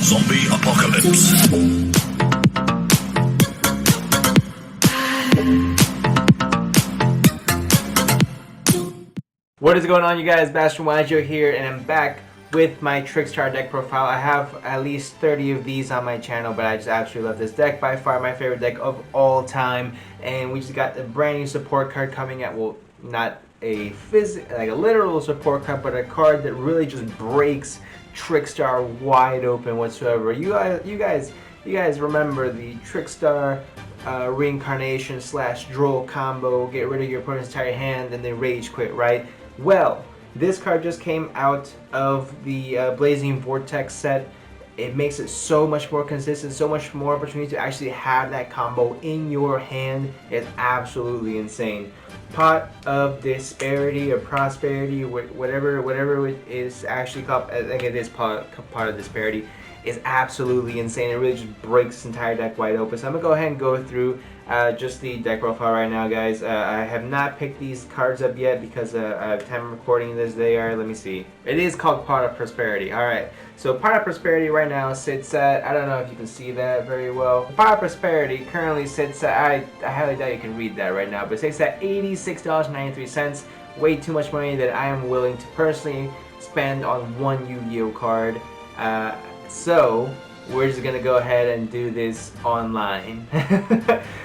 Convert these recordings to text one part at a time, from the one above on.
Zombie apocalypse. What is going on, you guys? Bastion here, and I'm back with my Trickstar deck profile. I have at least 30 of these on my channel, but I just absolutely love this deck. By far my favorite deck of all time. And we just got a brand new support card coming out. Well, not a like a literal support card, but a card that really just breaks Trickstar wide open whatsoever. You guys remember the Trickstar reincarnation / droll combo? Get rid of your opponent's entire hand and then rage quit, right? Well, this card just came out of the Blazing Vortex set. It makes it so much more consistent, so much more opportunity to actually have that combo in your hand. It's absolutely insane. Pot of Disparity or Prosperity, whatever it is actually called, I think it is pot of Disparity, is absolutely insane. It really just breaks this entire deck wide open. So I'm gonna go ahead and go through just the deck profile right now, guys. I have not picked these cards up yet because I have time recording this. They are, let me see. It is called Pot of Prosperity. All right. So Pot of Prosperity right now sits at, I don't know if you can see that very well. Pot of Prosperity currently sits at, I highly doubt you can read that right now, but it sits at $86.93. Way too much money that I am willing to personally spend on one Yu-Gi-Oh card. So we're just gonna go ahead and do this online.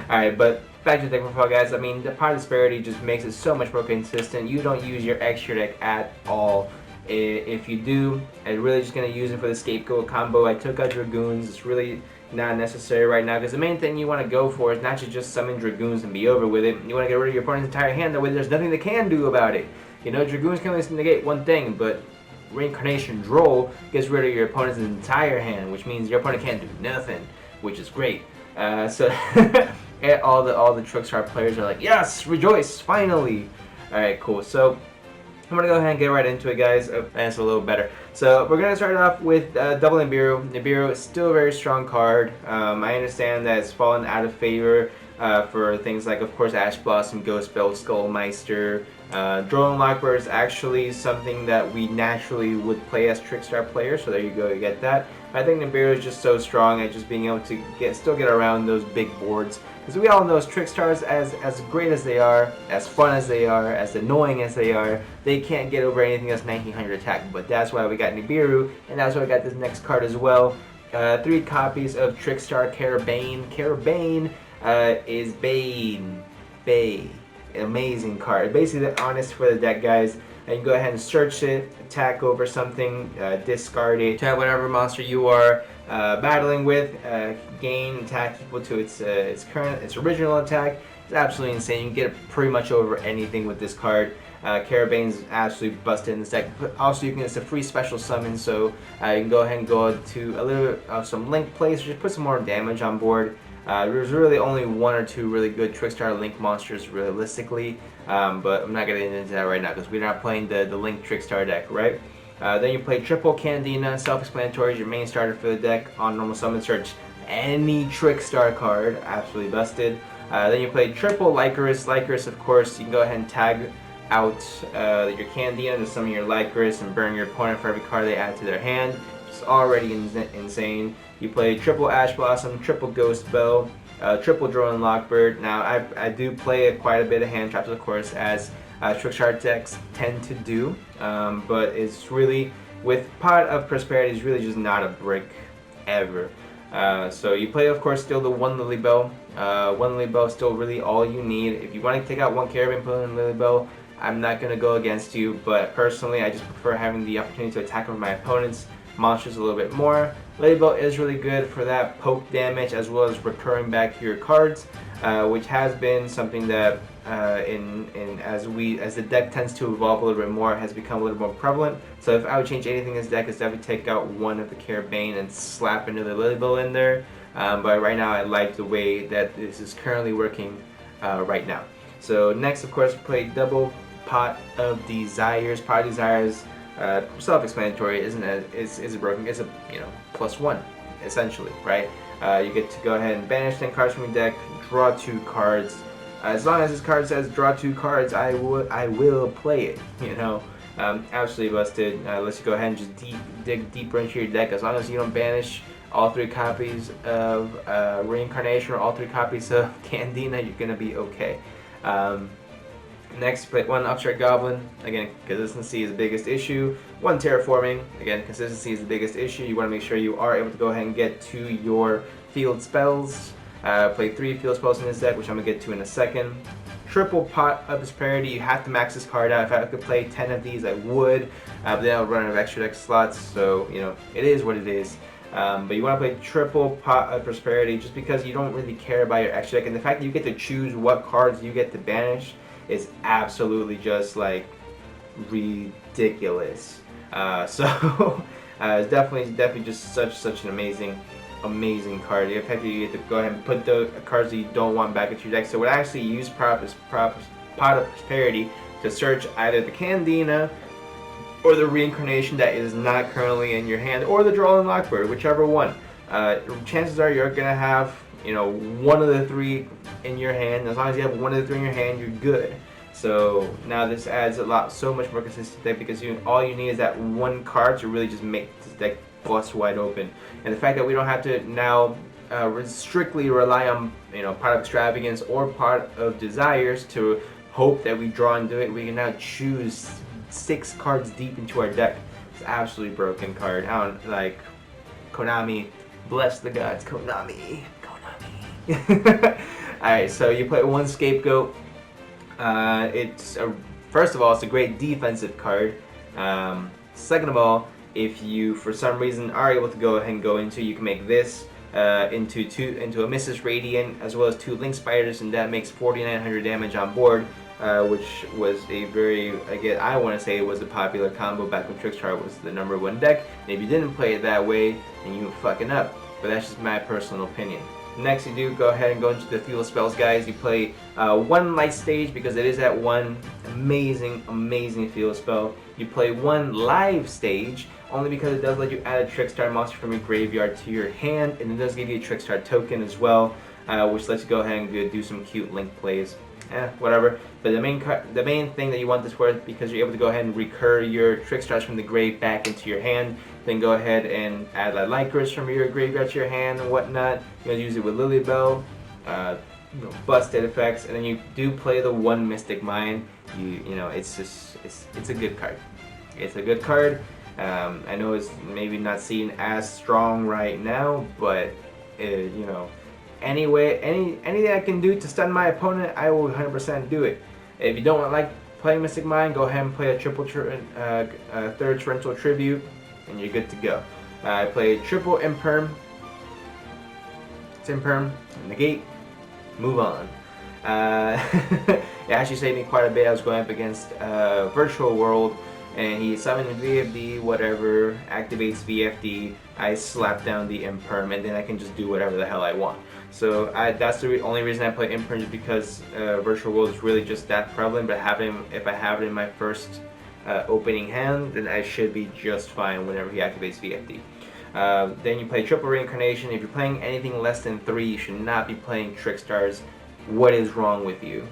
Alright, but back to the deck profile, guys. I mean, the Pot of Disparity just makes it so much more consistent. You don't use your extra deck at all. If you do, I'm really just gonna use it for the scapegoat combo. I took out Dragoons. It's really not necessary right now because the main thing you want to go for is not to just summon Dragoons and be over with it. You want to get rid of your opponent's entire hand. That way there's nothing they can do about it. You know, Dragoons can only negate one thing, but Reincarnation Droll gets rid of your opponent's entire hand, which means your opponent can't do nothing, which is great. So all the Trickstar players are like, yes, rejoice, finally. Alright, cool. So I'm gonna go ahead and get right into it, guys. Oh, that's a little better. So we're gonna start off with double Nibiru. Nibiru is still a very strong card. I understand that it's fallen out of favor for things like, of course, Ash Blossom, Ghost Belt, Skullmeister. Drone Lockbird is actually something that we naturally would play as Trickstar players, so there you go, you get that. But I think Nibiru is just so strong at just being able to still get around those big boards. Because we all know Trickstars, as great as they are, as fun as they are, as annoying as they are, they can't get over anything that's 1900 attack. But that's why we got Nibiru, and that's why we got this next card as well. 3 copies of Trickstar Carabane. Carabane is Bane. Amazing card. Basically the honest for the deck, guys. And you go ahead and search it, attack over something, discard it, tap whatever monster you are battling with, gain attack equal to its original attack. It's absolutely insane. You can get it pretty much over anything with this card. Carabane's absolutely busted in this deck. But also, it's a free special summon, so you can go ahead and go to a little bit of some link plays, just put some more damage on board. There's really only 1 or 2 really good Trickstar Link monsters realistically, but I'm not going to get into that right now because we're not playing the Link Trickstar deck, right? Then you play triple Candina. Self-explanatory is your main starter for the deck. On normal summon, search any Trickstar card, absolutely busted. Then you play triple Lycoris. Lycoris, of course, you can go ahead and tag out your Candina to summon your Lycoris and burn your opponent for every card they add to their hand. It's already insane. You play triple Ash Blossom, triple Ghost Bell, triple Drone Lockbird. Now I do play quite a bit of hand traps, of course, as Trickstar decks tend to do, but it's really, with Pot of Prosperity, is really just not a brick ever. So you play, of course, still the 1 Lily Bell. 1 Lily Bell is still really all you need. If you want to take out 1 Caravan, put in Lily Bell. I'm not going to go against you, but personally I just prefer having the opportunity to attack over my opponent's monsters a little bit more. Ladybell is really good for that poke damage as well as recurring back to your cards, which has been something that as the deck tends to evolve a little bit more, has become a little more prevalent. So if I would change anything in this deck, it's definitely take out 1 of the Carabane and slap another Ladybell in there. But right now I like the way that this is currently working right now. So next, of course, we play double Pot of Desires. Pot of Desires, self-explanatory, is broken. It's a +1 essentially, right? You get to go ahead and banish 10 cards from your deck, draw 2 cards. As long as this card says draw 2 cards, I will play it. Absolutely busted. Let's go ahead and just dig deeper into your deck. As long as you don't banish all 3 copies of Reincarnation or all 3 copies of Candina, you're gonna be okay. Next, play 1 Upstart Goblin. Again, consistency is the biggest issue. 1 Terraforming. Again, consistency is the biggest issue. You want to make sure you are able to go ahead and get to your field spells. Play 3 field spells in this deck, which I'm going to get to in a second. Triple Pot of Prosperity. You have to max this card out. If I could play 10 of these, I would. But then I'll run out of extra deck slots, so, you know, it is what it is. But you want to play Triple Pot of Prosperity just because you don't really care about your extra deck. And the fact that you get to choose what cards you get to banish is absolutely just like ridiculous. So it's definitely just such an amazing card. The fact that you get to go ahead and put the cards that you don't want back into your deck. So we'll actually use Pot of Prosperity to search either the Candina or the Reincarnation that is not currently in your hand, or the Draw and Lockbird, whichever one. Chances are you're gonna have, you know, one of the 3 in your hand. As long as you have one of the 3 in your hand, you're good. So now this adds so much more consistent deck, because all you need is that 1 card to really just make this deck bust wide open. And the fact that we don't have to now strictly rely on, you know, Pot of Extravagance or Pot of Desires to hope that we draw into it. We can now choose 6 cards deep into our deck. It's an absolutely broken card. I don't like Konami. Bless the gods, Konami. Alright, so you play 1 Scapegoat. First of all, it's a great defensive card. Second of all, if you for some reason are able to go ahead and go into, you can make this into a Mrs. Radiant as well as 2 Link Spiders, and that makes 4,900 damage on board, which was a very, again, I want to say it was a popular combo back when Trickstar was the #1 deck. And if you didn't play it that way, then you were fucking up. But that's just my personal opinion. Next, you do go ahead and go into the field spells, guys. You play 1 Light Stage because it is at 1. Amazing field spell. You play 1 Live Stage only because it does let you add a Trickstar monster from your graveyard to your hand, and it does give you a Trickstar token as well, which lets you go ahead and do some cute link plays. Whatever. But the main thing that you want this for, because you're able to go ahead and recur your Trickstars from the grave back into your hand. Then go ahead and add like Lycris from your graveyard to your hand and whatnot. You know, use it with Lilybell, busted effects, and then you do play the 1 Mystic Mine. You know, it's a good card. It's a good card. I know it's maybe not seen as strong right now, but you know, anything I can do to stun my opponent, I will 100% do it. If you don't like playing Mystic Mine, go ahead and play a 3rd Torrential Tribute, and you're good to go. I play triple Imperm. It's Imperm, negate, move on. It actually saved me quite a bit. I was going up against Virtual World, and he summoned VFD, whatever, activates VFD, I slap down the Imperm, and then I can just do whatever the hell I want. So that's the only reason I play Imperm, is because Virtual World is really just that prevalent, but if I have it in my first opening hand, then I should be just fine whenever he activates VFD. Then you play triple Reincarnation. If you're playing anything less than 3, you should not be playing Trickstars. What is wrong with you?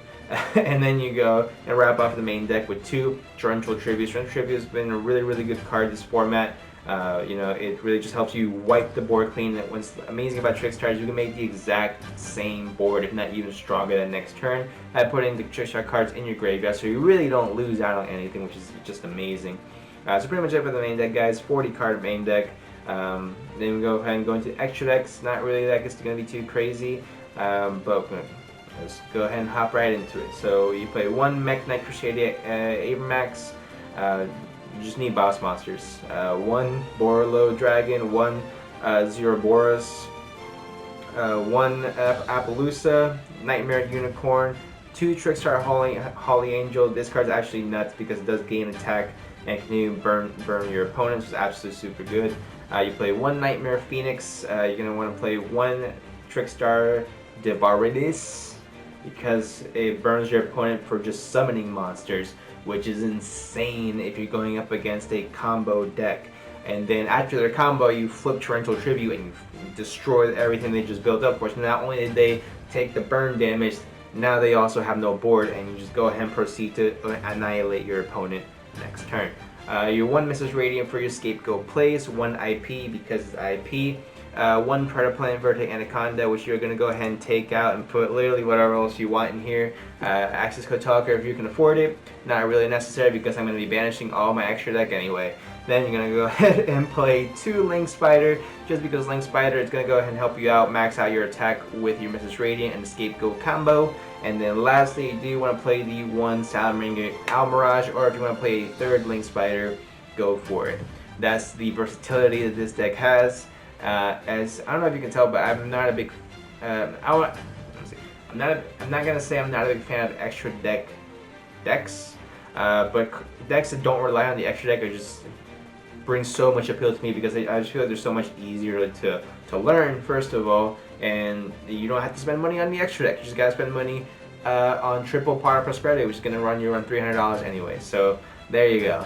And then you go and wrap off the main deck with 2 Torrential Tributes. Torrential Tribute has been a really good card this format. You know, it really just helps you wipe the board clean. What's amazing about Trickstars, you can make the exact same board, if not even stronger, the next turn by putting the Trickstar cards in your graveyard, so you really don't lose out on anything, which is just amazing. So pretty much it for the main deck, guys. 40 card main deck. Then we go ahead and go into extra decks. Not really that it's going to be too crazy, but let's go ahead and hop right into it. So you play 1 Mech Knight Crusader Abramax. You just need boss monsters. 1 Borlo Dragon, 1 Zeroboros, 1 Appaloosa, Nightmare Unicorn, 2 Trickstar Holly Angel. This card's actually nuts because it does gain attack and can burn your opponents, which is absolutely super good. You play 1 Nightmare Phoenix. You're going to want to play 1 Trickstar Devaridis because it burns your opponent for just summoning monsters, which is insane if you're going up against a combo deck. And then after their combo, you flip Torrential Tribute and you destroy everything they just built up for. So not only did they take the burn damage, now they also have no board, and you just go ahead and proceed to annihilate your opponent. next turn. Your 1 Mrs. Radiant for your Scapegoat plays, 1 IP because it's IP, 1 Predator Plant Vertic Anaconda, which you're going to go ahead and take out and put literally whatever else you want in here. Access Code Talker if you can afford it. Not really necessary because I'm going to be banishing all my extra deck anyway. Then you're going to go ahead and play 2 Link Spider, just because Link Spider is going to go ahead and help you out, max out your attack with your Mrs. Radiant and the Scapegoat combo. And then lastly, you do want to play the 1 Salamander Almirage, or if you want to play a 3rd Link Spider, go for it. That's the versatility that this deck has. As I don't know if you can tell, but I'm not a big. I'm not gonna say I'm not a big fan of extra decks, but decks that don't rely on the extra deck are just bring so much appeal to me because I just feel like they're so much easier to learn, first of all, and you don't have to spend money on the extra deck. You just gotta spend money on triple Power Prosperity, which is gonna run you around $300 anyway. So there you go.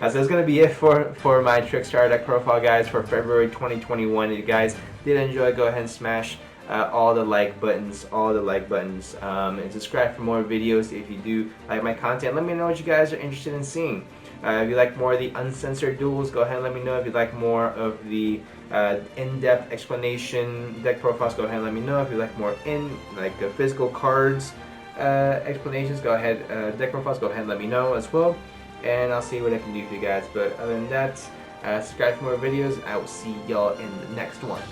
So that's going to be it for my Trickstar deck profile, guys, for February 2021. If you guys did enjoy, go ahead and smash all the like buttons, and subscribe for more videos. If you do like my content, let me know what you guys are interested in seeing. If you like more of the uncensored duels, go ahead and let me know. If you like more of the in-depth explanation deck profiles, go ahead and let me know. If you like more physical cards explanations, go ahead, deck profiles, go ahead and let me know as well. And I'll see what I can do for you guys. But other than that, subscribe for more videos. I will see y'all in the next one.